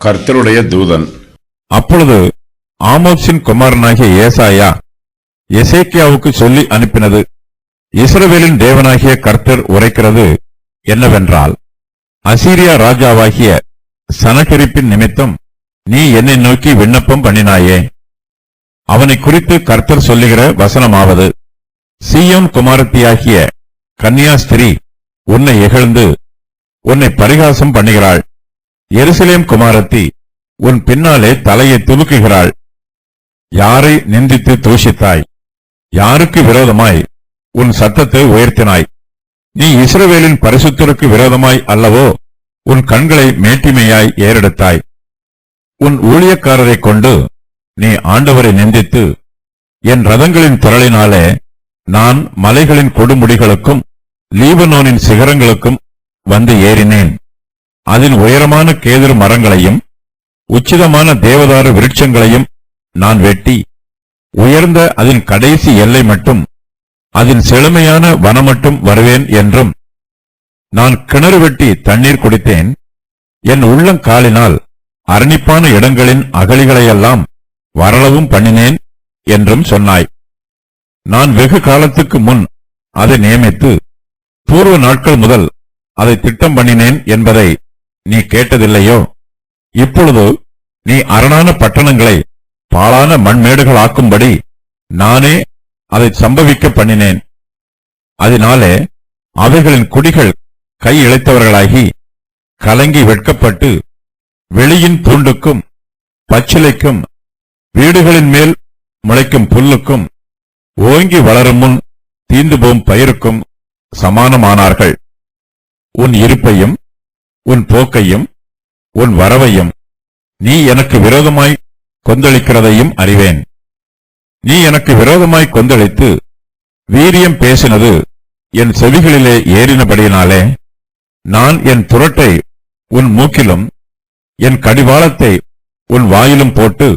கர்த்தருடைய தூதன். அப்பொழுது ஆமோத்சின் குமாரனாகிய ஏசாயா எசேக்கியாவுக்கு சொல்லி அனுப்பினது, இஸ்ரவேலின் தேவனாகிய கர்த்தர் உரைக்கிறது என்னவென்றால், அசீரியா ராஜாவாகிய சனகெரிப்பின் நிமித்தம் நீ என்னை நோக்கி விண்ணப்பம் பண்ணினாயே. அவனை குறித்து கர்த்தர் சொல்லுகிற வசனமாவது, சீயோன் குமாரத்தியாகிய கன்னியாஸ்திரி உன்னை இகழ்ந்து உன்னை பரிகாசம் பண்ணுகிறாள். எருசலேம் குமாரத்தி உன் பின்னாலே தலையை துலுக்குகிறாள். யாரை நிந்தித்து தூஷித்தாய்? யாருக்கு விரோதமாய் உன் சத்தத்தை உயர்த்தினாய்? நீ இஸ்ரவேலின் பரிசுத்தருக்கு விரோதமாய் அல்லவோ உன் கண்களை மேட்டிமையாய் ஏறெடுத்தாய். உன் ஊழியக்காரரைக் கொண்டு நீ ஆண்டவரை நிந்தித்து, என் ரதங்களின் திரளினாலே நான் மலைகளின் கொடுமுடிகளுக்கும் லீபனோனின் சிகரங்களுக்கும் வந்து ஏறினேன். அதன் உயரமான கேதுரு மரங்களையும் உச்சிதமான தேவதாரு விருட்சங்களையும் நான் வெட்டி, உயர்ந்த அதன் கடைசி எல்லை மட்டும் அதன் செழுமையான வனமட்டும் வருவேன் என்றும், நான் கிணறு வெட்டி தண்ணீர் குடித்தேன். என் உள்ளங்காலினால் அரணிப்பான இடங்களின் அகழிகளையெல்லாம் வரளவும் பண்ணினேன் என்றும் சொன்னாய். நான் வெகு காலத்துக்கு முன் அதை நியமித்து பூர்வ நாட்கள் முதல் அதை திட்டம் பண்ணினேன் என்பதை நீ கேட்டதில்லையோ? இப்பொழுது நீ அரணான பட்டணங்களை பாழான மண்மேடுகளாக்கும்படி நானே அதை சம்பவிக்க பண்ணினேன். அதனாலே அவைகளின் குடிகள் கை இழைத்தவர்களாகி கலங்கி வெட்கப்பட்டு வெளியின் பூண்டுக்கும் பச்சிலைக்கும் வீடுகளின் மேல் முளைக்கும் புல்லுக்கும் ஓங்கி வளரும் முன் தீந்து போம் பயிருக்கும் சமானமானார்கள். உன் இருப்பையும் உன் போக்கையும் உன் வரவையும் நீ எனக்கு விரோதமாய் கொந்தளிக்கிறதையும் அறிவேன். நீ எனக்கு விரோதமாய் கொந்தளித்து வீரியம் பேசினது என் செவிகளிலே ஏறினபடியினாலே நான் என் துரட்டை உன் மூக்கிலும் என் கடிவாளத்தை உன் வாயிலும் போட்டு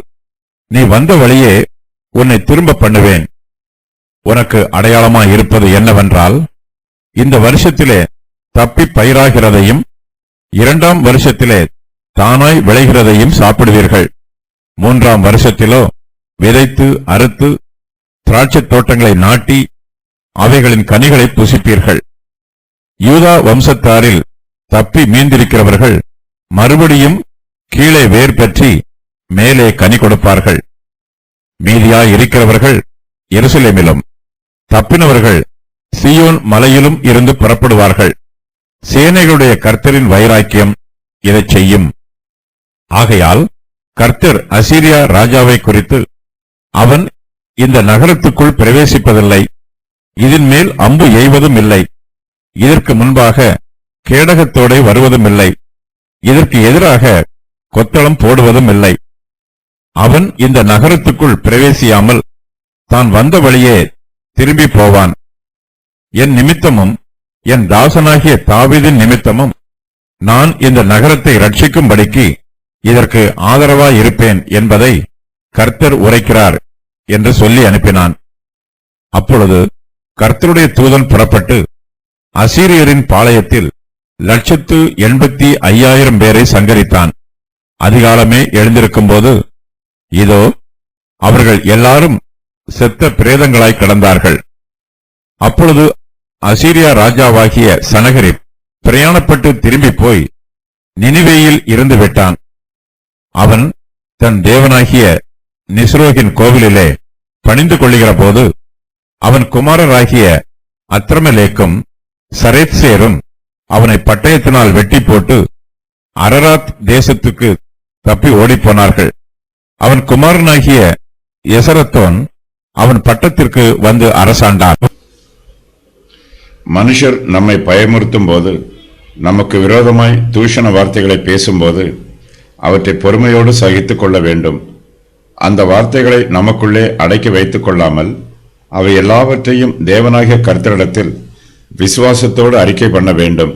நீ வந்த வழியே உன்னை திரும்ப பண்ணுவேன். உனக்கு அடையாளமாயிருப்பது என்னவென்றால், இந்த வருஷத்திலே தப்பி பயிராகிறதையும் 2ஆம் வருஷத்திலே தானாய் விளைகிறதையும் சாப்பிடுவீர்கள். 3ஆம் வருஷத்திலோ விதைத்து அறுத்து திராட்சைத் தோட்டங்களை நாட்டி அவைகளின் கனிகளை புசிப்பீர்கள். யூதா வம்சத்தாரில் தப்பி மீந்திருக்கிறவர்கள் மறுபடியும் கீழே வேர் பற்றி மேலே கனி கொடுப்பார்கள். மீதியாய் இருக்கிறவர்கள் எருசலேமிலும், தப்பினவர்கள் சீயோன் மலையிலும் இருந்து புறப்படுவார்கள். சேனைகளுடைய கர்த்தரின் வைராக்கியம் இதைச் செய்யும். ஆகையால் கர்த்தர் அசீரியா ராஜாவை குறித்து, அவன் இந்த நகரத்துக்குள் பிரவேசிப்பதில்லை, இதன் மேல் அம்பு எய்வதும் இல்லை, இதற்கு முன்பாக கேடகத்தோடே வருவதும் இல்லை, இதற்கு எதிராக கொத்தளம் போடுவதும் இல்லை. அவன் இந்த நகரத்துக்குள் பிரவேசியாமல் தான் வந்த வழியே திரும்பி போவான். என் நிமித்தமும் என் தாசனாகிய தாவீதின் நிமித்தமும் நான் இந்த நகரத்தை ரட்சிக்கும்படிக்கு இதற்கு ஆதரவாயிருப்பேன் என்பதை கர்த்தர் உரைக்கிறார் என்று சொல்லி அனுப்பினான். அப்பொழுது கர்த்தருடைய தூதன் புறப்பட்டு அசீரியரின் பாளையத்தில் 185,000 பேரை சங்கரித்தான். அதிகாலமே எழுந்திருக்கும்போது இதோ அவர்கள் எல்லாரும் செத்த பிரேதங்களாய் கிடந்தார்கள். அப்பொழுது அசீரியா ராஜாவாகிய சனகரிப் பிரயாணப்பட்டு திரும்பி போய் நினிவேயில் இருந்து விட்டான். அவன் தன் தேவனாகிய நிஸ்ரோகின் கோவிலிலே பணிந்து கொள்ளுகிற போது அவன் குமாரராகிய அத்ரமலேக்கும் சரேத்சேரும் அவனை பட்டயத்தினால் வெட்டி போட்டு அரராத் தேசத்துக்கு தப்பி ஓடிப்போனார்கள். அவன் குமாரனாகிய எசரத்தோன் அவன் பட்டத்திற்கு வந்து அரசாண்டான். மனுஷர் நம்மை பயமுறுத்தும் போது, நமக்கு விரோதமாய் தூஷண வார்த்தைகளை பேசும்போது அவற்றை பொறுமையோடு சகித்துக் கொள்ள வேண்டும். அந்த வார்த்தைகளை நமக்குள்ளே அடக்கி வைத்துக் கொள்ளாமல் அவை எல்லாவற்றையும் தேவனாகிய கர்த்தரிடத்தில் விசுவாசத்தோடு அறிக்கை பண்ண வேண்டும்.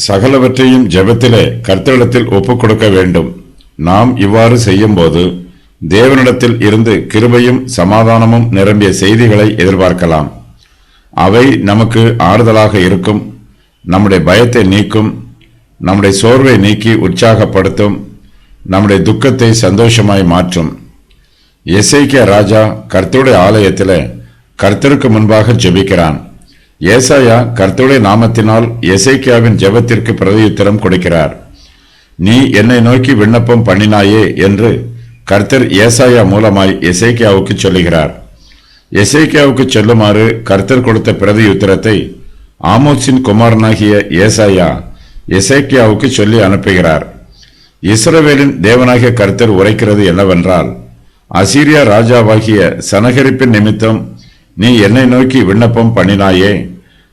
சகலவற்றையும் ஜெபத்திலே கர்த்தரிடத்தில் ஒப்புக் கொடுக்க வேண்டும். நாம் இவ்வாறு செய்யும் போது தேவனிடத்தில் இருந்து கிருபையும் சமாதானமும் நிரம்பிய செய்திகளை எதிர்பார்க்கலாம். அவை நமக்கு ஆறுதலாக இருக்கும், நம்முடைய பயத்தை நீக்கும், நம்முடைய சோர்வை நீக்கி உற்சாகப்படுத்தும், நம்முடைய துக்கத்தை சந்தோஷமாய் மாற்றும். எசேக்கியா ராஜா கர்த்தருடைய ஆலயத்தில் கர்த்தருக்கு முன்பாக ஜெபிக்கிறான். ஏசாயா கர்த்தருடைய நாமத்தினால் எசேக்கியாவின் ஜெபத்திற்கு பிரதியுத்தரம் கொடுக்கிறார். நீ என்னை நோக்கி விண்ணப்பம் பண்ணினாயே என்று கர்த்தர் ஏசாயா மூலமாய் எசேக்கியாவுக்கு சொல்லுகிறார். எசேக்கியாவுக்கு சொல்லுமாறு கர்த்தர் கொடுத்த பிரதியுத்தரத்தை ஆமோத்சின் குமாரனாகிய ஏசாயா எசேக்கியாவுக்கு சொல்லி அனுப்புகிறார். இஸ்ரவேலின் தேவனாகிய கர்த்தர் உரைக்கிறது என்னவென்றால், அசீரியா ராஜாவாகிய சனகரிப்பின் நிமித்தம் நீ என்னை நோக்கி விண்ணப்பம் பண்ணினாயே,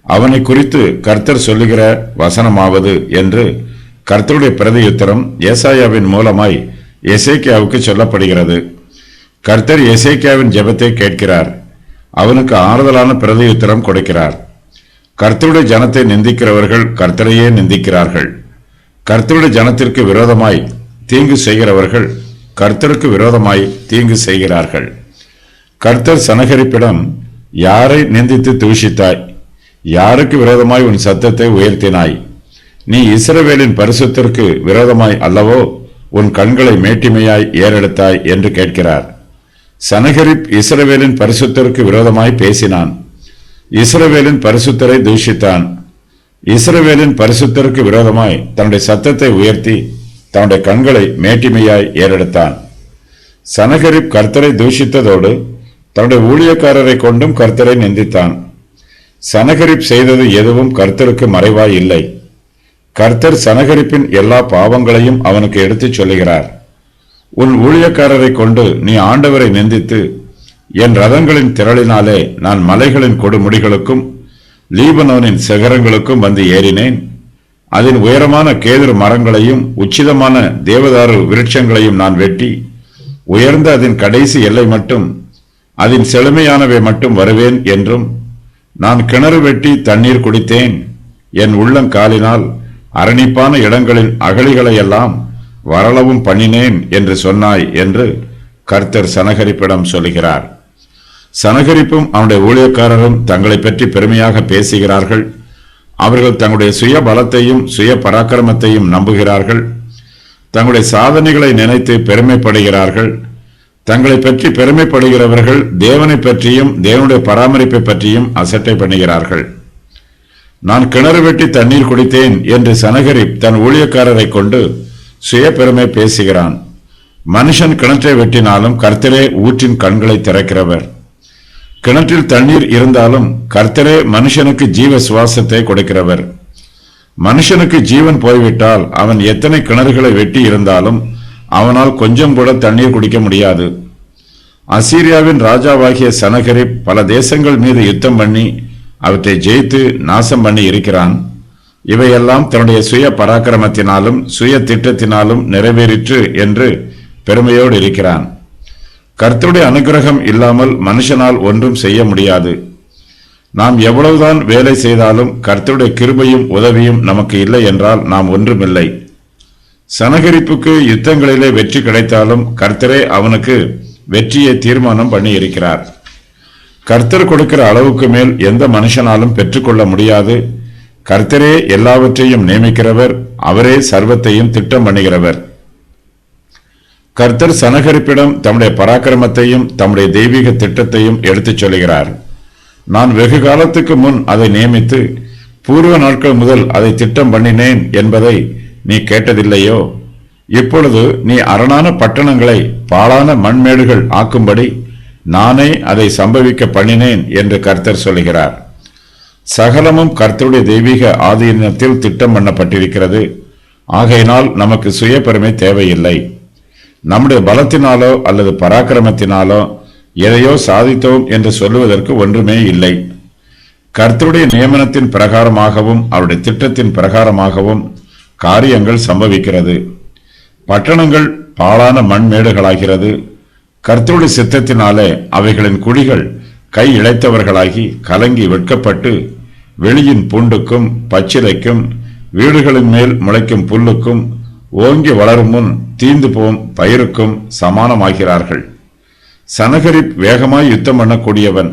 அவனை குறித்து கர்த்தர் சொல்லுகிற வசனமாவது என்று கர்த்தருடைய பிரதியுத்தரம் ஏசாயாவின் மூலமாய் எசேக்கியாவுக்கு சொல்லப்படுகிறது. கர்த்தர் எசேக்கியாவின் ஜெபத்தை கேட்கிறார். அவனுக்கு ஆறுதலான பிரதியுத்தரம் கொடுக்கிறார். கர்த்தருடைய ஜனத்தை நிந்திக்கிறவர்கள் கர்த்தரையே நிந்திக்கிறார்கள். கர்த்தருடைய ஜனத்திற்கு விரோதமாய் தீங்கு செய்கிறவர்கள் கர்த்தருக்கு விரோதமாய் தீங்கு செய்கிறார்கள். கர்த்தர் சனகரிப்பிடம், யாரை நிந்தித்து தூஷித்தாய்? யாருக்கு விரோதமாய் உன் சத்தத்தை உயர்த்தினாய்? நீ இஸ்ரவேலின் பரிசுத்தருக்கு விரோதமாய் அல்லவோ உன் கண்களை மேட்டிமையாய் ஏறெடுத்தாய் என்று கேட்கிறார். சனகரிப் இஸ்ரவேலின் பரிசுத்தருக்கு விரோதமாய் பேசினான். இஸ்ரவேலின் பரிசுத்தரை தூஷித்தான். இஸ்ரவேலின் பரிசுத்தருக்கு விரோதமாய் தன்னுடைய சத்தத்தை உயர்த்தி தன்னுடைய கண்களை மேட்டிமையாய் ஏறெடுத்தான். சனகரிப் கர்த்தரை தூஷித்ததோடு தன்னுடைய ஊழியக்காரரை கொண்டும் கர்த்தரை நிந்தித்தான். சனகரிப் செய்தது எதுவும் கர்த்தருக்கு மறைவாய் இல்லை. கர்த்தர் சனகரிப்பின் எல்லா பாவங்களையும் அவனுக்கு எடுத்துச் சொல்லுகிறார். உன் ஊழியக்காரரை கொண்டு நீ ஆண்டவரை நிந்தித்து, என் ரதங்களின் திரளினாலே நான் மலைகளின் கொடுமுடிகளுக்கும் லீபனோனின் சிகரங்களுக்கும் வந்து ஏறினேன். அதன் உயரமான கேதுரு மரங்களையும் உச்சிதமான தேவதாரு விருட்சங்களையும் நான் வெட்டி, உயர்ந்த அதன் கடைசி எல்லை மட்டும் அதன் செழுமையானவை மட்டும் வருவேன் என்றும், நான் கிணறு வெட்டி தண்ணீர் குடித்தேன், என் உள்ளங்காலினால் அரணிப்பான இடங்களின் அகழிகளையெல்லாம் வரளவும் பண்ணினேன் என்று சொன்னாய் என்று கர்த்தர் சனகரிப்பிடம் சொல்லுகிறார். சனகரிப்பும் அவனுடைய ஊழியக்காரரும் தங்களை பற்றி பெருமையாக பேசுகிறார்கள். அவர்கள் தங்களுடைய சுய பலத்தையும் சுய பராக்கிரமத்தையும் நம்புகிறார்கள். தங்களுடைய சாதனைகளை நினைத்து பெருமைப்படுகிறார்கள். தங்களை பற்றி பெருமைப்படுகிறவர்கள் தேவனை பற்றியும் தேவனுடைய பராமரிப்பை பற்றியும் அசட்டை பண்ணுகிறார்கள். நான் கிணறு வெட்டி தண்ணீர் குடித்தேன் என்று சனகரிப் தன் ஊழியக்காரரை கொண்டு சுய பெருமை பேசுகிறான். மனுஷன் கிணற்றை வெட்டினாலும் கர்த்தரே ஊற்றின் கண்களை திறக்கிறவர். கிணற்றில் தண்ணீர் இருந்தாலும் கர்த்தரே மனுஷனுக்கு ஜீவ சுவாசத்தை கொடுக்கிறவர். மனுஷனுக்கு ஜீவன் போய்விட்டால் அவன் எத்தனை கிணறுகளை வெட்டி இருந்தாலும் அவனால் கொஞ்சம் கூட தண்ணீர் குடிக்க முடியாது. அசீரியாவின் ராஜாவாகிய சனகரிப் பல தேசங்கள் மீது யுத்தம் பண்ணி அவற்றை ஜெயித்து நாசம் பண்ணி இருக்கிறான். இவையெல்லாம் தன்னுடைய சுய பராக்கிரமத்தினாலும் சுய திட்டத்தினாலும் நிறைவேறிற்று என்று பெருமையோடு இருக்கிறான். கர்த்தருடைய அனுகிரகம் இல்லாமல் மனுஷனால் ஒன்றும் செய்ய முடியாது. நாம் எவ்வளவுதான் வேலை செய்தாலும் கர்த்தருடைய கிருபையும் உதவியும் நமக்கு இல்லை என்றால் நாம் ஒன்றுமில்லை. சனகரிப்புக்கு யுத்தங்களிலே வெற்றி கிடைத்தாலும் கர்த்தரே அவனுக்கு வெற்றியை தீர்மானம் பண்ணி இருக்கிறார். கர்த்தர் கொடுக்கிற அளவுக்கு மேல் எந்த மனுஷனாலும் பெற்றுக்கொள்ள முடியாது. கர்த்தரே எல்லாவற்றையும் நியமிக்கிறவர், அவரே சர்வத்தையும் திட்டம் பண்ணுகிறவர். கர்த்தர் சனகரிப்பிடம் தம்முடைய பராக்கிரமத்தையும் தம்முடைய தெய்வீக திட்டத்தையும் எடுத்துச் சொல்கிறார். நான் வெகு காலத்துக்கு முன் அதை நியமித்து பூர்வ நாட்கள் முதல் அதை திட்டம் பண்ணினேன் என்பதை நீ கேட்டதில்லையோ? இப்பொழுது நீ அரணான பட்டணங்களை பாழான மண்மேடுகள் ஆக்கும்படி நானே அதை சம்பவிக்க பண்ணினேன் என்று கர்த்தர் சொல்கிறார். சகலமும் கர்த்தருடைய தெய்வீக ஆதீனத்தில் திட்டம் பண்ணப்பட்டிருக்கிறது. ஆகையினால் நமக்கு சுய பெருமை தேவையில்லை. நம்முடைய பலத்தினாலோ அல்லது பராக்கிரமத்தினாலோ எதையோ சாதித்தோம் என்று சொல்லுவதற்கு ஒன்றுமே இல்லை. கர்த்தருடைய நியமனத்தின் பிரகாரமாகவும் அவருடைய திட்டத்தின் பிரகாரமாகவும் காரியங்கள் சம்பவிக்கிறது. பட்டணங்கள் பாழான மண்மேடுகளாகிறது. கர்த்தருடைய சித்தத்தினாலே அவைகளின் குடிகள் கை இழைத்தவர்களாகி கலங்கி வெட்கப்பட்டு வெளியின் பூண்டுக்கும் பச்சிலைக்கும் வீடுகளின் மேல் முளைக்கும் புல்லுக்கும் ஓங்கி வளரும் முன் தீந்து போம் பயிருக்கும் சமானமாகிறார்கள். சனகரிப் வேகமாய் யுத்தம் பண்ணக்கூடியவன்.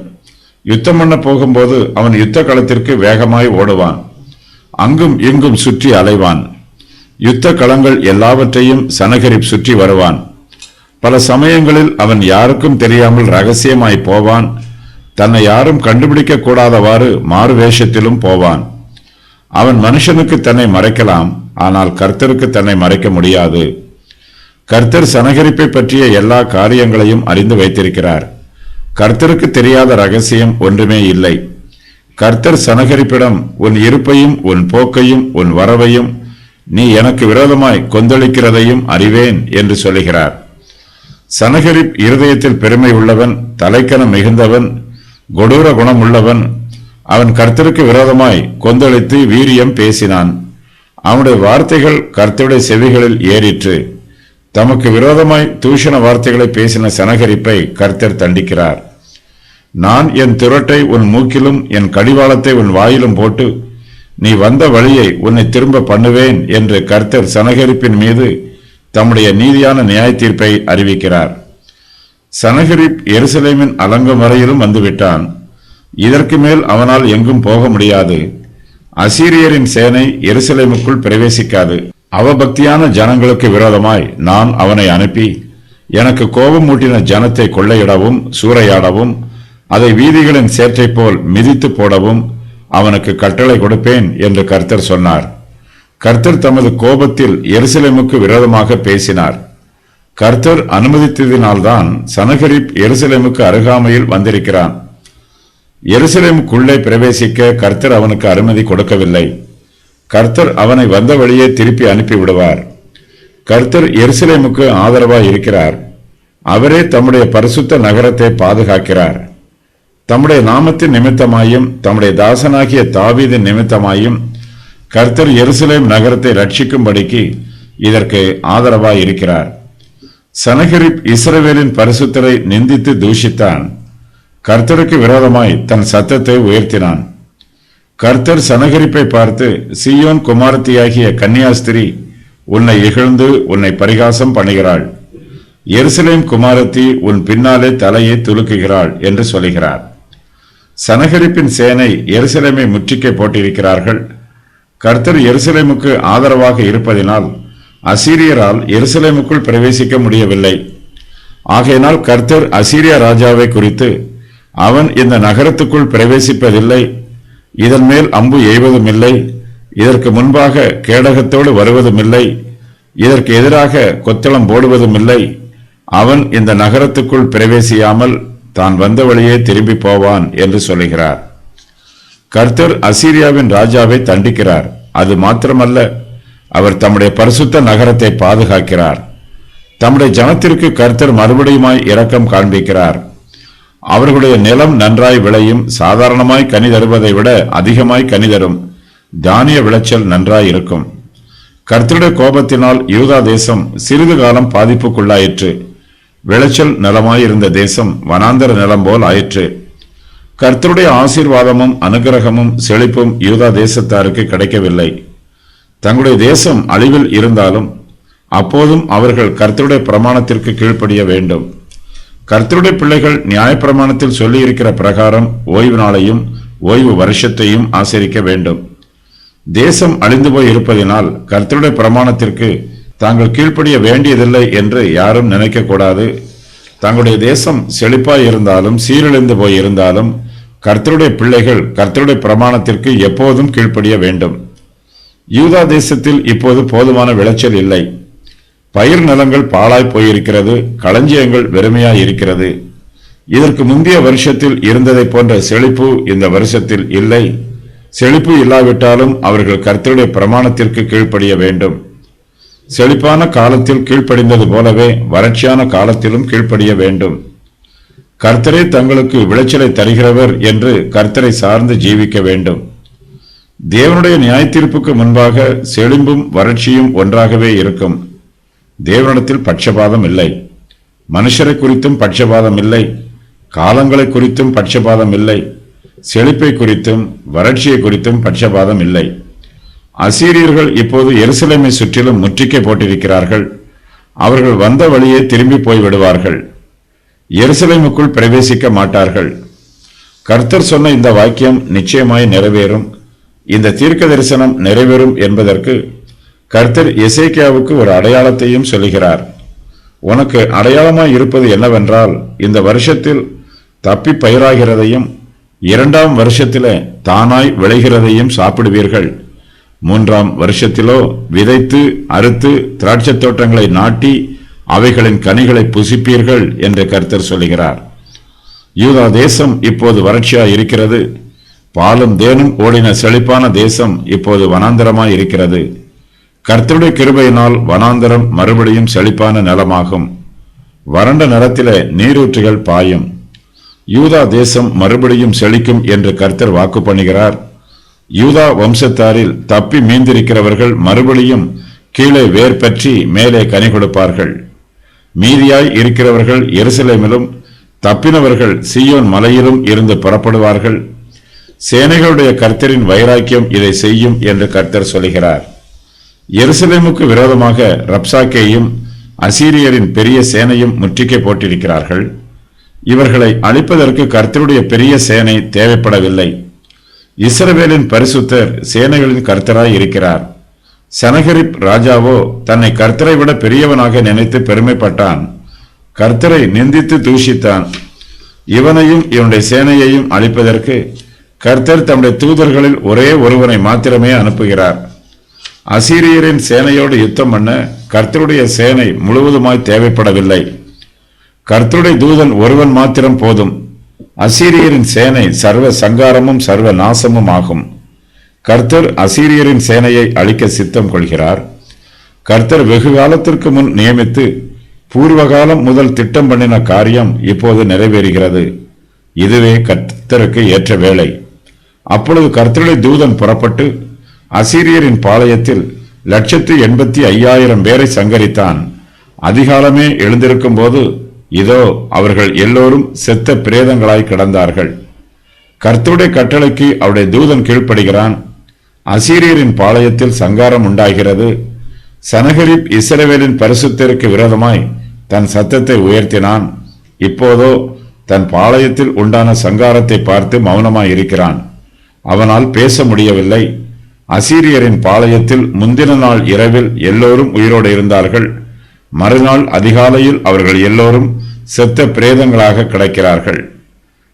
யுத்தம் பண்ண போகும்போது அவன் யுத்த களத்திற்கு வேகமாய் ஓடுவான். அங்கும் இங்கும் சுற்றி அலைவான். யுத்த களங்கள் எல்லாவற்றையும் சனகரிப் சுற்றி வருவான். பல சமயங்களில் அவன் யாருக்கும் தெரியாமல் ரகசியமாய் போவான். தன்னை யாரும் கண்டுபிடிக்க கூடாதவாறு மாறு வேஷத்திலும் போவான். அவன் மனுஷனுக்கு தன்னை மறைக்கலாம், ஆனால் கர்த்தருக்கு தன்னை மறைக்க முடியாது. கர்த்தர் சனகரிப்பை பற்றிய எல்லா காரியங்களையும் அறிந்து வைத்திருக்கிறார். கர்த்தருக்கு தெரியாத ரகசியம் ஒன்றுமே இல்லை. கர்த்தர் சனகரிப்பிடம், உன் இருப்பையும் உன் போக்கையும் உன் வரவையும் நீ எனக்கு விரோதமாய் கொந்தளிக்கிறதையும் அறிவேன் என்று சொல்லுகிறார். சனகரிப் இருதயத்தில் பெருமை உள்ளவன், தலைக்கணம் மிகுந்தவன், கொடூர குணம் உள்ளவன். அவன் கர்த்தருக்கு விரோதமாய் கொந்தளித்து வீரியம் பேசினான். அவனுடைய வார்த்தைகள் கர்த்தருடைய செவிகளில் ஏறிற்று. தமக்கு விரோதமாய் தூஷண வார்த்தைகளை பேசின சனகரிப்பை கர்த்தர் தண்டிக்கிறார். நான் என் துரட்டை உன் மூக்கிலும் என் கடிவாளத்தை உன் வாயிலும் போட்டு நீ வந்த வழியை உன்னை திரும்ப பண்ணுவேன் என்று கர்த்தர் சனகரிப்பின் மீது தம்முடைய நீதியான நியாய தீர்ப்பை அறிவிக்கிறார். சனகரிப் எருசலேமின் அலங்கம் வரையிலும் வந்துவிட்டான். இதற்கு மேல் அவனால் எங்கும் போக முடியாது. அசீரியரின் சேனை எருசலேமுக்குள் பிரவேசிக்காது. அவபக்தியான ஜனங்களுக்கு விரோதமாய் நான் அவனை அனுப்பி எனக்கு கோபம் மூட்டின ஜனத்தை கொள்ளையிடவும் சூறையாடவும் அதை வீதிகளின் சேற்றை போல் மிதித்து போடவும் அவனுக்கு கட்டளை கொடுப்பேன் என்று கர்த்தர் சொன்னார். கர்த்தர் தமது கோபத்தில் எருசலேமுக்கு விரோதமாக பேசினார். கர்த்தர் அனுமதித்ததினால்தான் சனகரிப் எருசலேமுக்கு அருகாமையில் வந்திருக்கிறான். எருசலேமுக்குள்ளே பிரவேசிக்க கர்த்தர் அவனுக்கு அனுமதி கொடுக்கவில்லை. கர்த்தர் அவனை வந்த வழியே திருப்பி அனுப்பி விடுவார். கர்த்தர் எருசலேமுக்கு ஆதரவாய் இருக்கிறார். அவரே தம்முடைய பரிசுத்த நகரத்தை பாதுகாக்கிறார். தம்முடைய நாமத்தின் நிமித்தமாயும் தம்முடைய தாசனாகிய தாவீதின் நிமித்தமாயும் கர்த்தர் எருசலேம் நகரத்தை ரட்சிக்கும்படிக்கு இதற்கு ஆதரவாய் இருக்கிறார். சனகரிப் இஸ்ரவேலின் பரிசுத்தரை நிந்தித்து தூஷித்தான். கர்த்தருக்கு விரோதமாய் தன் சத்தத்தை உயர்த்தினான். கர்த்தர் சனகரிப்பை பார்த்து, சீயோன் குமாரத்தியாகிய கன்னியாஸ்திரி உன்னை இகழ்ந்து உன்னை பரிகாசம் பண்ணுகிறாள். எருசலேம் குமாரத்தி உன் பின்னாலே தலையை துலுக்குகிறாள் என்று சொல்லுகிறார். சனகரிப்பின் சேனை எருசலேமை முற்றுகை போட்டிருக்கிறார்கள். கர்த்தர் எருசலேமுக்கு ஆதரவாக இருப்பதினால் அசீரியரால் எருசலேமுக்குள் பிரவேசிக்க முடியவில்லை. ஆகையினால் கர்த்தர் அசீரிய ராஜாவை குறித்து, அவன் இந்த நகரத்துக்குள் பிரவேசிப்பதில்லை, இதன் மேல் அம்பு எய்வதும் இல்லை, இதற்கு முன்பாக கேடகத்தோடு வருவதும் இல்லை, இதற்கு எதிராக கொத்தளம் போடுவதும் இல்லை, அவன் இந்த நகரத்துக்குள் பிரவேசியாமல் தான் வந்த வழியே திரும்பி போவான் என்று சொல்லுகிறார். கர்த்தர் அசீரியாவின் ராஜாவை தண்டிக்கிறார். அது மாத்திரமல்ல, அவர் தம்முடைய பரிசுத்த நகரத்தை பாதுகாக்கிறார். தம்முடைய ஜனத்திற்கு கர்த்தர் மறுபடியுமாய் இரக்கம் காண்பிக்கிறார். அவர்களுடைய நிலம் நன்றாய் விளையும், சாதாரணமாய் கனி தருவதை விட அதிகமாய் கனி தரும். தானிய விளைச்சல் நன்றாய் இருக்கும். கர்த்தருடைய கோபத்தினால் யூதா தேசம் சிறிது காலம் பாதிப்புக்குள்ளாயிற்று. விளைச்சல் நிலமாயிருந்த தேசம் வனாந்தர நிலம் போல் ஆயிற்று. கர்த்தருடைய ஆசீர்வாதமும் அனுகிரகமும் செழிப்பும் யூதா தேசத்தாருக்கு கிடைக்கவில்லை. தங்களுடைய தேசம் அழிவில் இருந்தாலும் அப்போதும் அவர்கள் கர்த்தருடைய பிரமாணத்திற்கு கீழ்ப்படிய வேண்டும். கர்த்தருடைய பிள்ளைகள் நியாயப்பிரமாணத்தில் சொல்லி இருக்கிற பிரகாரம் ஓய்வு நாளையும் ஓய்வு வருஷத்தையும் ஆசரிக்க வேண்டும். தேசம் அழிந்து போய் இருப்பதினால் கர்த்தருடைய பிரமாணத்திற்கு தாங்கள் கீழ்ப்படிய வேண்டியதில்லை என்று யாரும் நினைக்க கூடாது. தங்களுடைய தேசம் செழிப்பாய் இருந்தாலும் சீரழிந்து போய் இருந்தாலும் கர்த்தருடைய பிள்ளைகள் கர்த்தருடைய பிரமாணத்திற்கு எப்போதும் கீழ்ப்படிய வேண்டும். யூதா தேசத்தில் இப்போது போதுமான விளைச்சல் இல்லை. பயிர் நிலங்கள் பாழாய் போயிருக்கிறது, களஞ்சியங்கள் வெறுமையாய் இருக்கிறது. இதற்கு முந்தைய வருஷத்தில் இருந்ததை போன்ற செழிப்பு இந்த வருஷத்தில் இல்லை. செழிப்பு இல்லாவிட்டாலும் அவர்கள் கர்த்தருடைய பிரமாணத்திற்கு கீழ்ப்படிய வேண்டும். செழிப்பான காலத்தில் கீழ்ப்படிந்தது போலவே வறட்சியான காலத்திலும் கீழ்ப்படிய வேண்டும். கர்த்தரே தங்களுக்கு விளைச்சலை தருகிறவர் என்று கர்த்தரை சார்ந்து ஜீவிக்க வேண்டும். தேவனுடைய நியாய தீர்ப்புக்கு முன்பாக செழிம்பும் வறட்சியும் ஒன்றாகவே இருக்கும். தேவனிடத்தில் பட்சபாதம் இல்லை. மனுஷரை குறித்தும் பட்சபாதம் இல்லை. காலங்களை குறித்தும் பட்சபாதம் இல்லை. செழிப்பை குறித்தும் வறட்சியை குறித்தும் பட்சபாதம் இல்லை. அசீரியர்கள் இப்போது எருசலேமை சுற்றிலும் முற்றுகை போட்டிருக்கிறார்கள். அவர்கள் வந்த வழியே திரும்பி போய்விடுவார்கள். எருசலேமுக்குள் பிரவேசிக்க மாட்டார்கள். கர்த்தர் சொன்ன இந்த வாக்கியம் நிச்சயமாய் நிறைவேறும். இந்த தீர்க்க தரிசனம் நிறைவேறும் என்பதற்கு கர்த்தர் எசேக்கியாவுக்கு ஒரு அடையாளத்தையும் சொல்லுகிறார். உனக்கு அடையாளமாய் இருப்பது என்னவென்றால், இந்த வருஷத்தில் தப்பி பயிராகிறதையும் 2ஆம் வருஷத்திலே தானாய் விளைகிறதையும் சாப்பிடுவீர்கள். 3ஆம் வருஷத்திலோ விதைத்து அறுத்து திராட்சை தோட்டங்களை நாட்டி அவைகளின் கனிகளை புசிப்பீர்கள் என்று கர்த்தர் சொல்லுகிறார். யூதா தேசம் இப்போது வறட்சியாய் இருக்கிறது. பாலும் தேனும் ஓடின செழிப்பான தேசம் இப்போது வனாந்தரமாய் இருக்கிறது. கர்த்தருடைய கிருபையினால் வனாந்தரம் மறுபடியும் செழிப்பான நிலமாகும். வறண்ட நிலத்திலே நீரூற்றுகள் பாயும். யூதா தேசம் மறுபடியும் செழிக்கும் என்று கர்த்தர் வாக்கு பண்ணுகிறார். யூதா வம்சத்தாரில் தப்பி மீந்திருக்கிறவர்கள் மறுபடியும் கீழே வேர் பற்றி மேலே கனி கொடுப்பார்கள். மீதியாய் இருக்கிறவர்கள் எருசலேமிலும் தப்பினவர்கள் சீயோன் மலையிலும் இருந்து புறப்படுவார்கள். சேனைகளுடைய கர்த்தரின் வைராக்கியம் இதை செய்யும் என்று கர்த்தர் சொல்கிறார். எருசலேமுக்கு விரோதமாக ரப்சாக்கேயும் அசீரியரின் பெரிய சேனையும் முற்றுகை போட்டிருக்கிறார்கள். இவர்களை அழிப்பதற்கு கர்த்தருடைய பெரிய சேனை தேவைப்படவில்லை. இஸ்ரவேலின் பரிசுத்தர் சேனைகளின் கர்த்தராய் இருக்கிறார். சனகரிப் ராஜாவோ தன்னை கர்த்தரை விட பெரியவனாக நினைத்து பெருமைப்பட்டான். கர்த்தரை நிந்தித்து தூஷித்தான். இவனையும் இவனுடைய சேனையையும் அழிப்பதற்கு கர்த்தர் தம்முடைய தூதர்களில் ஒரே ஒருவனை மாத்திரமே அனுப்புகிறார். அசீரியரின் சேனையோடு யுத்தம் பண்ண கர்த்தருடைய சேனை முழுவதுமாய் தேவைப்படவில்லை. கர்த்தருடைய தூதன் ஒருவன் மாத்திரம் போதும். அசீரியரின் சேனை சர்வ சங்காரமும் சர்வ நாசமும் ஆகும். கர்த்தர் அசீரியரின் சேனையை அழிக்க சித்தம் கொள்கிறார். கர்த்தர் வெகு காலத்திற்கு முன் நியமித்து பூர்வகாலம் முதல் திட்டம் பண்ணின காரியம் இப்போது நிறைவேறுகிறது. இதுவே கர்த்தருக்கு ஏற்ற வேளை. அப்பொழுது கர்த்தருடைய தூதன் புறப்பட்டு அசீரியரின் பாளையத்தில் 185,000 பேரை சங்கரித்தான். அதிகாலமே எழுந்திருக்கும் போது இதோ அவர்கள் எல்லோரும் செத்த பிரேதங்களாய் கிடந்தார்கள். கர்த்தருடைய கட்டளைக்கு அவருடைய தூதன் கீழ்ப்படுகிறான். அசீரியரின் பாளையத்தில் சங்காரம் உண்டாகிறது. சனகரிப் இஸ்ரவேலின் பரிசுத்தருக்கு விரோதமாய் தன் சத்தத்தை உயர்த்தினான். இப்போதோ தன் பாளையத்தில் உண்டான சங்காரத்தை பார்த்து மௌனமாய் இருக்கிறான். அவனால் பேச முடியவில்லை. அசீரியரின் பாளையத்தில் முந்தின நாள் இரவில் எல்லோரும் உயிரோடு இருந்தார்கள். மறுநாள் அதிகாலையில் அவர்கள் எல்லோரும் செத்த பிரேதங்களாக கிடக்கிறார்கள்.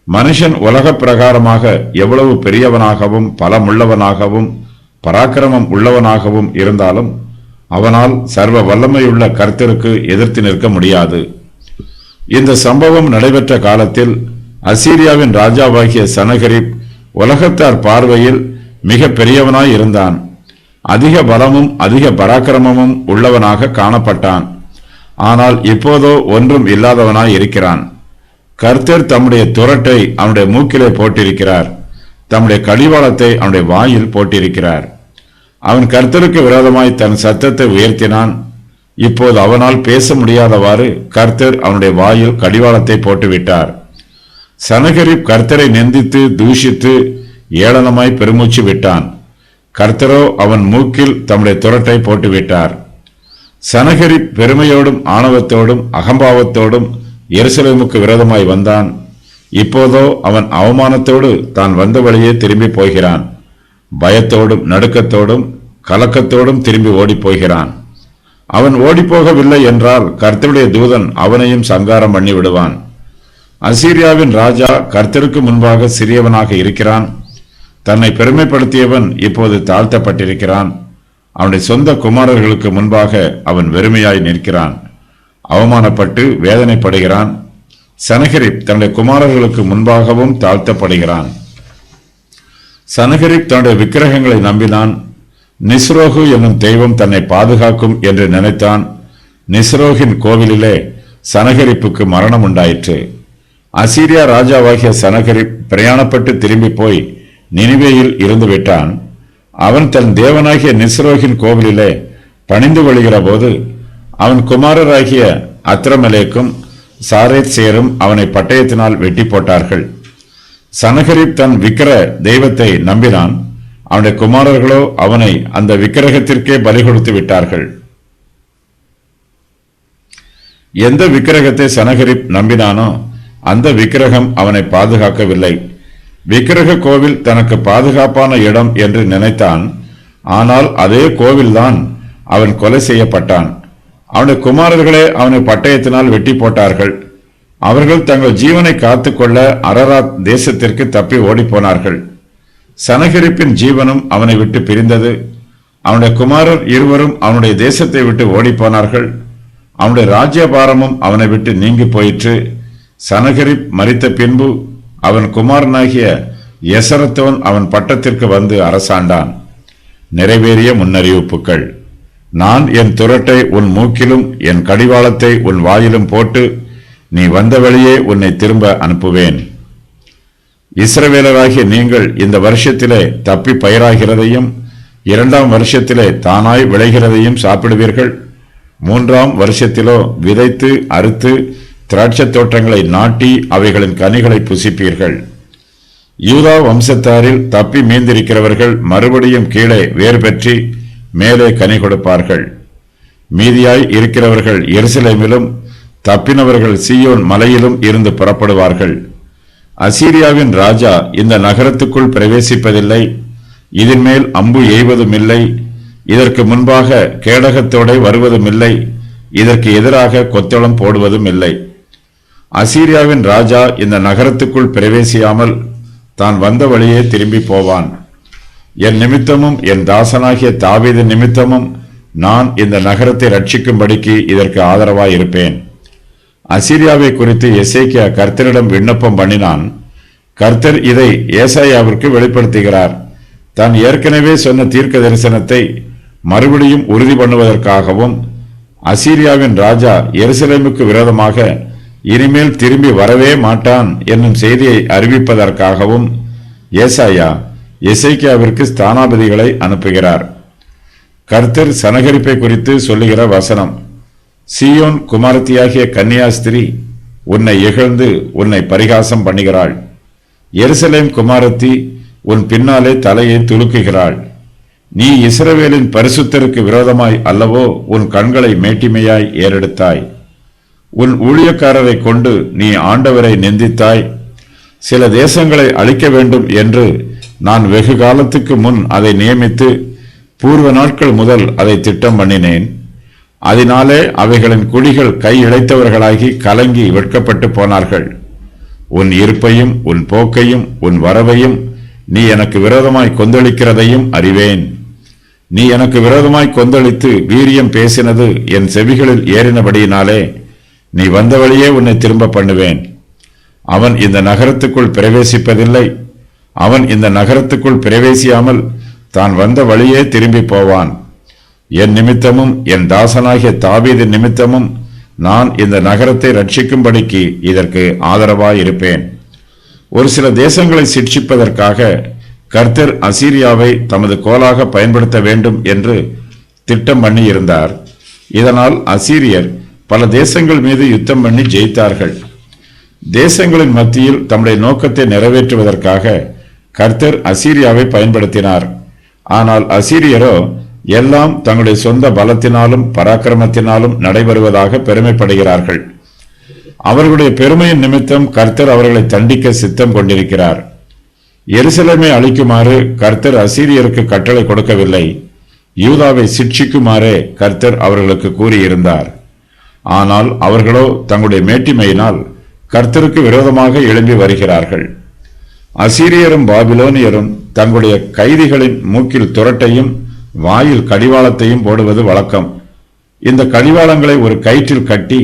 மனுஷன் உலக பிரகாரமாக எவ்வளவு பெரியவனாகவும் பலமுள்ளவனாகவும் பராக்கிரமம் உள்ளவனாகவும் இருந்தாலும் அவனால் சர்வ வல்லமையுள்ள கர்த்தருக்கு எதிர்த்து நிற்க முடியாது. இந்த சம்பவம் நடைபெற்ற காலத்தில் அசீரியாவின் ராஜாவாகிய சனகரிப் உலகத்தார் பார்வையில் மிக பெரியவனாய் இருந்தான். அதிக பலமும் அதிக பராக்கிரமமும் உள்ளவனாக காணப்பட்டான். ஆனால் இப்போதோ ஒன்றும் இல்லாதவனாய் இருக்கிறான். கர்த்தர் தம்முடைய துரட்டை அவனுடைய மூக்கிலே போட்டிருக்கிறார். தம்முடைய கடிவாளத்தை அவனுடைய வாயில் போட்டிருக்கிறார். அவன் கர்த்தருக்கு விரோதமாய் தன் சத்தத்தை உயர்த்தினான். இப்போது அவனால் பேச முடியாதவாறு கர்த்தர் அவனுடைய வாயில் கடிவாளத்தை போட்டுவிட்டார். சனகரிப் கர்த்தரை நிந்தித்து தூஷித்து ஏளனமாய் பெருமூச்சு விட்டான். கர்த்தரோ அவன் மூக்கில் தம்முடைய துரட்டை போட்டுவிட்டார். சனகரிப் பெருமையோடும் ஆணவத்தோடும் அகம்பாவத்தோடும் எருசலேமுக்கு விரோதமாய் வந்தான். இப்போதோ அவன் அவமானத்தோடு தான் வந்த வழியே திரும்பி போகிறான். பயத்தோடும் நடுக்கத்தோடும் கலக்கத்தோடும் திரும்பி ஓடிப் போகிறான். அவன் ஓடிப்போகவில்லை என்றால் கர்த்தருடைய தூதன் அவனையும் சங்காரம் பண்ணி விடுவான். அசீரியாவின் ராஜா கர்த்தருக்கு முன்பாக சிறியவனாக இருக்கிறான். தன்னை பெருமைப்படுத்தியவன் இப்போது தாழ்த்தப்பட்டிருக்கிறான். அவனுடைய சொந்த குமாரர்களுக்கு முன்பாக அவன் வெறுமையாய் நிற்கிறான். அவமானப்பட்டு வேதனைப்படுகிறான். சனகரிப் தன்னுடைய குமாரர்களுக்கு முன்பாகவும் தாழ்த்தப்படுகிறான். சனகரிப் தன்னுடைய விக்கிரகங்களை நம்பினான். நிஸ்ரோகு என்னும் தெய்வம் தன்னை பாதுகாக்கும் என்று நினைத்தான். நிஸ்ரோகின் கோவிலிலே சனகரிப்புக்கு மரணம் உண்டாயிற்று. அசீரியா ராஜாவாகிய சனகரிப் பிரயாணப்பட்டு திரும்பி போய் நினிவேயில் இருந்து விட்டான். அவன் தன் தேவனாகிய நிஸ்ரோகின் கோவிலிலே பணிந்து கொள்கிற போது அவன் குமாரராகிய அத்ரமலேக்கும் சாரேத் சேரும் அவனை பட்டயத்தினால் வெட்டி போட்டார்கள். சனகரிப் தன் விக்கிர தெய்வத்தை நம்பினான். அவனுடைய குமாரர்களோ அவனை அந்த விக்கிரகத்திற்கே பலி கொடுத்து விட்டார்கள். எந்த விக்கிரகத்தை சனகரிப் நம்பினானோ அந்த விக்கிரகம் அவனை பாதுகாக்கவில்லை. விக்கிரக கோவில் தனக்கு பாதுகாப்பான இடம் என்று நினைத்தான். ஆனால் அதே கோவில்தான் அவன் கொலை செய்யப்பட்டான். அவனுடைய குமாரர்களே அவனை பட்டயத்தினால் வெட்டி போட்டார்கள். அவர்கள் தங்கள் ஜீவனை காத்துக்கொள்ள அரராத் தேசத்திற்கு தப்பி ஓடிப்போனார்கள். சனகரிப்பின் ஜீவனும் அவனை விட்டு பிரிந்தது. அவனுடைய குமாரர் இருவரும் அவனுடைய தேசத்தை விட்டு ஓடிப்போனார்கள். அவனுடைய ராஜ்யபாரமும் அவனை விட்டு நீங்கி போயிற்று. சனகரிப் மரித்த பின்பு அவன் குமாரனாகிய எசரத்தோன் அவன் பட்டத்திற்கு வந்து அரசாண்டான். நிறைவேறிய முன்னறிவிப்புகள். நான் என் துரட்டை உன் மூக்கிலும் என் கடிவாளத்தை உன் வாயிலும் போட்டு நீ வந்த வழியே உன்னை திரும்ப அனுப்புவேன். இஸ்ரவேலராகிய நீங்கள் இந்த வருஷத்திலே தப்பி பயிராகிறதையும் 2ஆம் வருஷத்திலே தானாய் விளைகிறதையும் சாப்பிடுவீர்கள். 3ஆம் வருஷத்திலோ விதைத்து அறுத்து திராட்சை தோட்டங்களை நாட்டி அவைகளின் கனிகளை புசிப்பீர்கள். யூதா வம்சத்தாரில் தப்பி மீந்திருக்கிறவர்கள் மறுபடியும் கீழே வேர் பெற்றி மேலே கனி கொடுப்பார்கள். மீதியாய் இருக்கிறவர்கள் எருசலேமிலும் தப்பினவர்கள் சீயோன் மலையிலும் இருந்து புறப்படுவார்கள். அசீரியாவின் ராஜா இந்த நகரத்துக்குள் பிரவேசிப்பதில்லை. இதன் மேல் அம்பு எய்வதும் இல்லை. இதற்கு முன்பாக கேடகத்தோடு வருவதும் இல்லை. இதற்கு எதிராக கொத்தளம் போடுவதும் இல்லை. அசீரியாவின் ராஜா இந்த நகரத்துக்குள் பிரவேசியாமல் தான் வந்த வழியே திரும்பி போவான். என் நிமித்தமும் என் தாசனாகிய தாவீது நிமித்தமும் நான் இந்த நகரத்தை ரட்சிக்கும்படிக்கு இதற்கு ஆதரவாய் இருப்பேன். அசீரியாவை குறித்து எசேக்கியா கர்த்தரிடம் விண்ணப்பம் பண்ணினான். கர்த்தர் இதை ஏசாயாவிற்கு வெளிப்படுத்துகிறார். தான் ஏற்கனவே சொன்ன தீர்க்க தரிசனத்தை மறுபடியும் உறுதி பண்ணுவதற்காகவும் அசீரியாவின் ராஜா எருசலேமுக்கு விரோதமாக இனிமேல் திரும்பி வரவே மாட்டான் என்னும் செய்தியை அறிவிப்பதற்காகவும் ஏசாயா எசேக்கியாவிற்கு ஸ்தானாபதிகளை அனுப்புகிறார். கர்த்தர் சனகரிப்பை குறித்து சொல்லுகிற வசனம். சீயோன் குமாரத்தியாகிய கன்னியாஸ்திரி உன்னை இகழ்ந்து உன்னை பரிகாசம் பண்ணுகிறாள். எருசலேம் குமாரத்தி உன் பின்னாலே தலையை துலுக்குகிறாள். நீ இஸ்ரவேலின் பரிசுத்தருக்கு விரோதமாய் அல்லவோ உன் கண்களை மேட்டிமையாய் ஏறெடுத்தாய். உன் ஊழியக்காரரை கொண்டு நீ ஆண்டவரை நிந்தித்தாய். சில தேசங்களை அழிக்க வேண்டும் என்று நான் வெகு காலத்துக்கு முன் அதை நியமித்து பூர்வ நாட்கள் முதல் அதை திட்டம் பண்ணினேன். அதனாலே அவைகளின் குடிகள் கை இழைத்தவர்களாகி கலங்கி வெட்கப்பட்டு போனார்கள். உன் இருப்பையும் உன் போக்கையும் உன் வரவையும் நீ எனக்கு விரோதமாய் கொந்தளிக்கிறதையும் அறிவேன். நீ எனக்கு விரோதமாய் கொந்தளித்து வீரியம் பேசினது என் செவிகளில் ஏறினபடியினாலே நீ வந்த வழியே உன்னை திரும்ப பண்ணுவேன். அவன் இந்த நகரத்துக்குள் பிரவேசிப்பதில்லை. அவன் இந்த நகரத்துக்குள் பிரவேசியாமல் தான் வந்த வழியே திரும்பி போவான். என் நிமித்தமும் என் தாசனாகிய தாவீது நிமித்தமும் நான் இந்த நகரத்தை ரட்சிக்கும்படிக்கு இதற்கு ஆதரவாய் இருப்பேன். ஒரு சில தேசங்களை சிட்சிப்பதற்காக கர்த்தர் அசீரியாவை தமது கோலாக பயன்படுத்த வேண்டும் என்று திட்டம் பண்ணி இருந்தார். இதனால் அசீரியர் பல தேசங்கள் மீது யுத்தம் பண்ணி ஜெயித்தார்கள். தேசங்களின் மத்தியில் தம்முடைய நோக்கத்தை நிறைவேற்றுவதற்காக கர்த்தர் அசீரியாவை பயன்படுத்தினார். ஆனால் அசீரியரோ எல்லாம் தங்களுடைய சொந்த பலத்தினாலும் பராக்கிரமத்தினாலும் நடைபெறுவதாக பெருமைப்படுகிறார்கள். அவர்களுடைய பெருமையின் நிமித்தம் கர்த்தர் அவர்களை தண்டிக்க சித்தம் கொண்டிருக்கிறார். எருசலேமை அழிக்குமாறு கர்த்தர் அசீரியருக்கு கட்டளை கொடுக்கவில்லை. யூதாவை சிட்சிக்குமாறே கர்த்தர் அவர்களுக்கு கூறியிருந்தார். ஆனால் அவர்களோ தங்களுடைய மேட்டிமையினால் கர்த்தருக்கு விரோதமாக எழும்பி வருகிறார்கள். அசீரியரும் பாபிலோனியரும் தங்களுடைய கைதிகளின் மூக்கில் துரட்டையும் வாயில் கடிவாளத்தையும் போடுவது வழக்கம். இந்த கடிவாளங்களை ஒரு கயிற்றில் கட்டி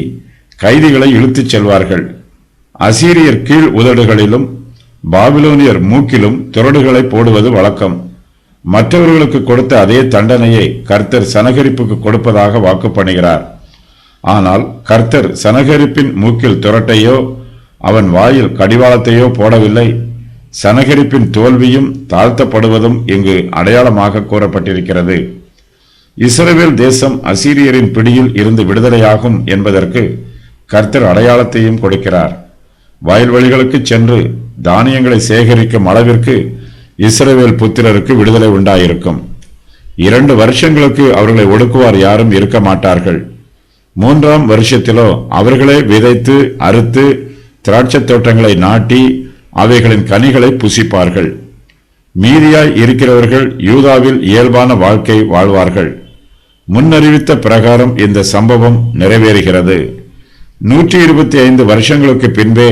கைதிகளை இழுத்துச் செல்வார்கள். அசீரியர் கீழ் உதடுகளிலும் பாபிலோனியர் மூக்கிலும் துரடுகளை போடுவது வழக்கம். மற்றவர்களுக்கு கொடுத்த அதே தண்டனையை கர்த்தர் சனகரிப்புக்கு கொடுப்பதாக வாக்கு பண்ணுகிறார். ஆனால் கர்த்தர் சனகரிப்பின் மூக்கில் துரட்டையோ அவன் வாயில் கடிவாளத்தையோ போடவில்லை. சனகரிப்பின் தோல்வியும் தாழ்த்தப்படுவதும் இங்கு அடையாளமாக கூறப்பட்டிருக்கிறது. இஸ்ரவேல் தேசம் அசீரியரின் பிடியில் இருந்து விடுதலையாகும் என்பதற்கு கர்த்தர் அடையாளத்தையும் கொடுக்கிறார். வயல்வெளிகளுக்கு சென்று தானியங்களை சேகரிக்கும் அளவிற்கு இஸ்ரவேல் புத்திரருக்கு விடுதலை உண்டாயிருக்கும். 2 வருஷங்களுக்கு அவர்களை ஒடுக்குவார் யாரும் இருக்க மாட்டார்கள். 3ஆம் வருஷத்திலோ அவர்களே விதைத்து அறுத்து திராட்சை தோட்டங்களை நாட்டி அவைகளின் கனிகளை புசிப்பார்கள். மீதியாய் இருக்கிறவர்கள் யூதாவில் இயல்பான வாழ்க்கை வாழ்வார்கள். முன்னறிவித்த பிரகாரம் இந்த சம்பவம் நிறைவேறுகிறது. 125 வருஷங்களுக்கு பின்பே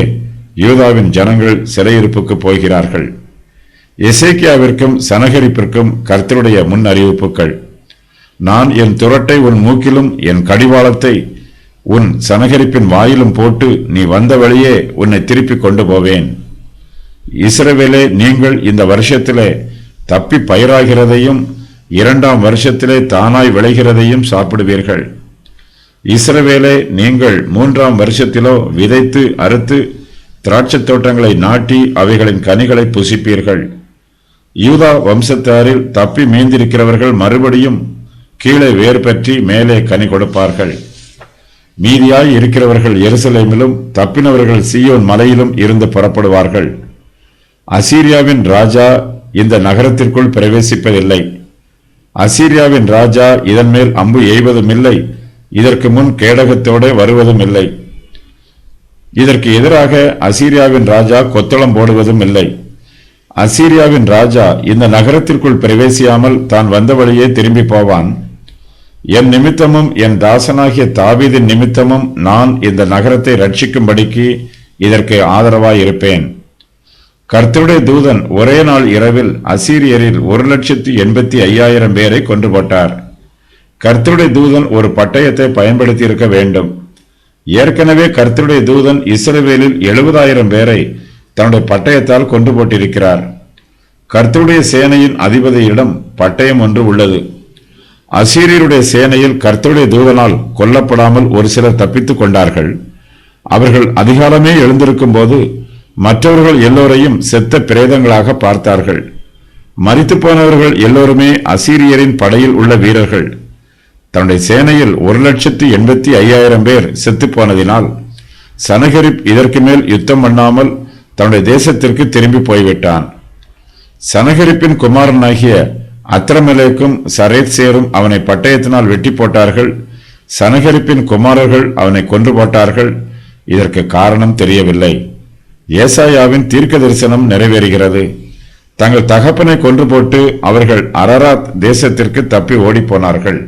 யூதாவின் ஜனங்கள் சிறையிருப்புக்கு போகிறார்கள். எசேக்கியாவிற்கும் சனகரிப்பிற்கும் கர்த்தருடைய முன் அறிவிப்புகள். நான் என் துரட்டை உன் மூக்கிலும் என் கடிவாளத்தை உன் சனகரிப்பின் வாயிலும் போட்டு நீ வந்த வழியே உன்னை திருப்பி கொண்டு போவேன். இஸ்ரவேலே, நீங்கள் இந்த வருஷத்திலே தப்பி பயிராகிறதையும் 2ஆம் வருஷத்திலே தானாய் விளைகிறதையும் சாப்பிடுவீர்கள். இஸ்ரவேலே, நீங்கள் 3ஆம் வருஷத்திலோ விதைத்து அறுத்து திராட்சைத் தோட்டங்களை நாட்டி அவைகளின் கனிகளை புசிப்பீர்கள். யூதா வம்சத்தாரில் தப்பி மீந்திருக்கிறவர்கள் மறுபடியும் கீழே வேர் பற்றி மேலே கனி கொடுப்பார்கள். மீதியாய் இருக்கிறவர்கள் எருசலேமிலும் தப்பினவர்கள் சீயோன் மலையிலும் இருந்து புறப்படுவார்கள். அசீரியாவின் ராஜா இந்த நகரத்திற்குள் பிரவேசிப்பதில்லை. அசீரியாவின் ராஜா இதன் மேல் அம்பு எய்வதும் இல்லை, இதற்கு முன் கேடகத்தோடு வருவதும் இல்லை. இதற்கு எதிராக அசீரியாவின் ராஜா கொத்தளம் போடுவதும் இல்லை. அசீரியாவின் ராஜா இந்த நகரத்திற்குள் பிரவேசியாமல் தான் வந்த வழியே திரும்பி போவான். என் நிமித்தமும் என் தாசனாகிய தாவீதின் நிமித்தமும் நான் இந்த நகரத்தை ரட்சிக்கும்படிக்கு இதற்கு ஆதரவாய் இருப்பேன். கர்த்தருடைய தூதன் ஒரே நாள் இரவில் அசீரியரில் 1,85,000 பேரை கொன்று போட்டார். கர்த்தருடைய தூதன் ஒரு பட்டயத்தை பயன்படுத்தி இருக்க வேண்டும். ஏற்கனவே கர்த்தருடைய தூதன் இஸ்ரவேலில் 70,000 பேரை தன்னுடைய பட்டயத்தால் கொண்டு போட்டிருக்கிறார். கர்த்தருடைய சேனையின் அதிபதியிடம் பட்டயம் ஒன்று உள்ளது. அசீரியருடைய சேனையில் கர்த்தருடைய தூதனால் கொல்லப்படாமல் ஒரு சிலர் தப்பித்துக் கொண்டார்கள். அவர்கள் அதிகாலமே எழுந்திருக்கும் போது மற்றவர்கள் எல்லோரையும் செத்த பிரேதங்களாக பார்த்தார்கள். மரித்து போனவர்கள் எல்லோருமே அசீரியரின் படையில் உள்ள வீரர்கள். தன்னுடைய சேனையில் 1,85,000 பேர் செத்து போனதினால் சனகரிப் இதற்கு மேல் யுத்தம் பண்ணாமல் தன்னுடைய தேசத்திற்கு திரும்பி போய்விட்டான். சனகரிப்பின் குமாரனாகிய அத்ரமெலேக்கும் சரேத்சேரும் அவனை பட்டயத்தினால் வெட்டி போட்டார்கள். சனகரிப்பின் குமாரர்கள் அவனை கொன்று போட்டார்கள். இதற்கு காரணம் தெரியவில்லை. ஏசாயாவின் தீர்க்க தரிசனம் நிறைவேறுகிறது. தங்கள் தகப்பனை கொன்று போட்டு அவர்கள் அரராத் தேசத்திற்கு தப்பி ஓடிப்போனார்கள்.